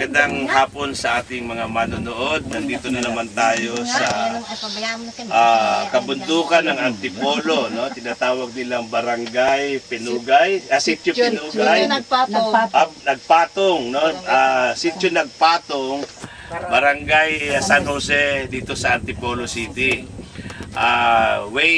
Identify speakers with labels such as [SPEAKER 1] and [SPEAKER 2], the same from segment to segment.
[SPEAKER 1] Magandang hapon sa ating mga manonood. Nandito na naman tayo sa kabundukan ng Antipolo, no? Tinatawag nilang Barangay Pinugay, Sitio Pinugay. Nagpatong, no? Sitio Nagpatong, Barangay San Jose dito sa Antipolo City. Way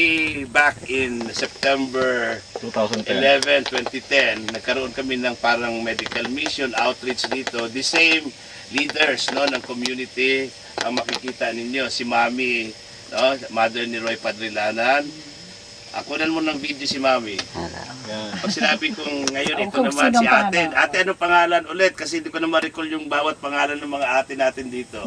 [SPEAKER 1] back in September 11, 2010, nagkaroon kami ng parang medical mission outreach dito. The same leaders, no, ng community ang makikita ninyo. Si Mami, no, mother ni Roy Padrilanan. Kunan mo ng video si Mami. Pag sinabi kong ngayon ito naman si ate. Ate, ano pangalan ulit? Kasi hindi ko na ma-recall yung bawat pangalan ng mga ate natin dito.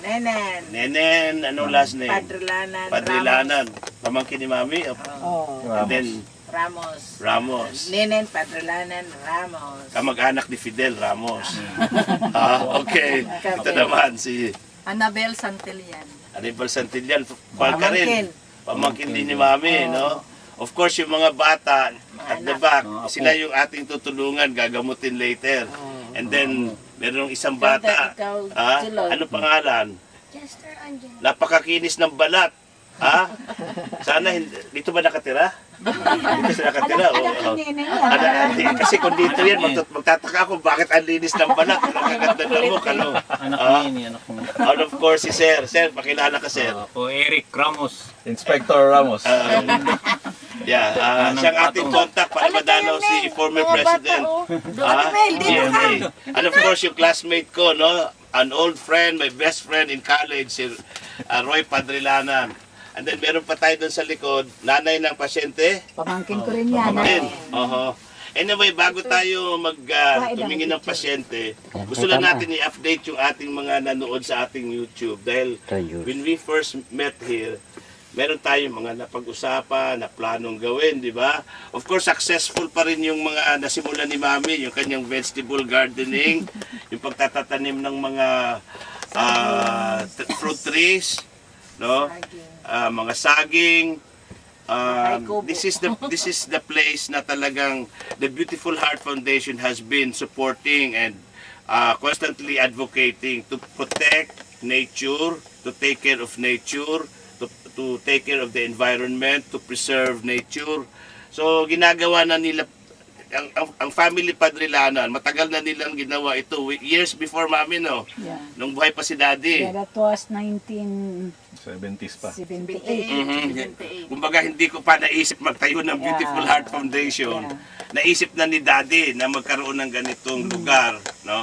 [SPEAKER 2] Nenen.
[SPEAKER 1] Nenen, anong last name?
[SPEAKER 2] Padrilanan.
[SPEAKER 1] Padrilanan. Pamangkin ni Mami? And then, Ramos.
[SPEAKER 2] Nenen, Padrilanan, Ramos.
[SPEAKER 1] Kamag-anak ni Fidel Ramos. Okay. Ito naman si
[SPEAKER 3] Annabel Santillan.
[SPEAKER 1] Anibal Santillan. Pamangkin din ni Mami, no? Of course, yung mga bata at the back, sila yung ating tutulungan, gagamutin later. And then, merong isang bata. Ano pangalan?
[SPEAKER 4] Chester Angel.
[SPEAKER 1] Napakakinis ng balat. Sana dito ba nakatira? Dito siya nakatira. Kasi kung dito yan, magtataka ako bakit ang linis ng balat. Nakaganda na mo.
[SPEAKER 5] Anak ni anak mo.
[SPEAKER 1] And of course, si Sir. Sir, pakilala ka, Sir.
[SPEAKER 5] Po Eric Ramos.
[SPEAKER 6] Inspector Ramos.
[SPEAKER 1] Siyang ating contact para madalaw si former President. GMA. And of course, yung classmate ko, no? An old friend, my best friend in college, si Roy Padrilanan. And then meron pa tayo doon sa likod, nanay ng pasyente.
[SPEAKER 3] Pamangkin ko rin yan.
[SPEAKER 1] Anyway, bago tayo tumingin ng pasyente, gusto lang natin i-update yung ating mga nanood sa ating YouTube. Dahil when we first met here, meron tayong mga napag-usapan, na planong gawin, di ba? Of course, successful pa rin yung mga nasimulan ni Mami, yung kanyang vegetable gardening, yung pagtatanim ng mga fruit trees, no? Mga saging. This is the place na talagang the Beautiful Heart Foundation has been supporting and constantly advocating to protect nature, to take care of nature, to take care of the environment, to preserve nature. So ginagawa na nila ang family Padrilanan, matagal na nilang ginawa ito, years before Mami, no?
[SPEAKER 3] Yeah.
[SPEAKER 1] Nung buhay pa si Daddy.
[SPEAKER 3] Yeah, that was 1978.
[SPEAKER 6] 70s pa.
[SPEAKER 1] Kumbaga hindi ko pa naisip magtayo ng Beautiful Heart Foundation. Naisip na ni Daddy na magkaroon ng ganitong lugar, no?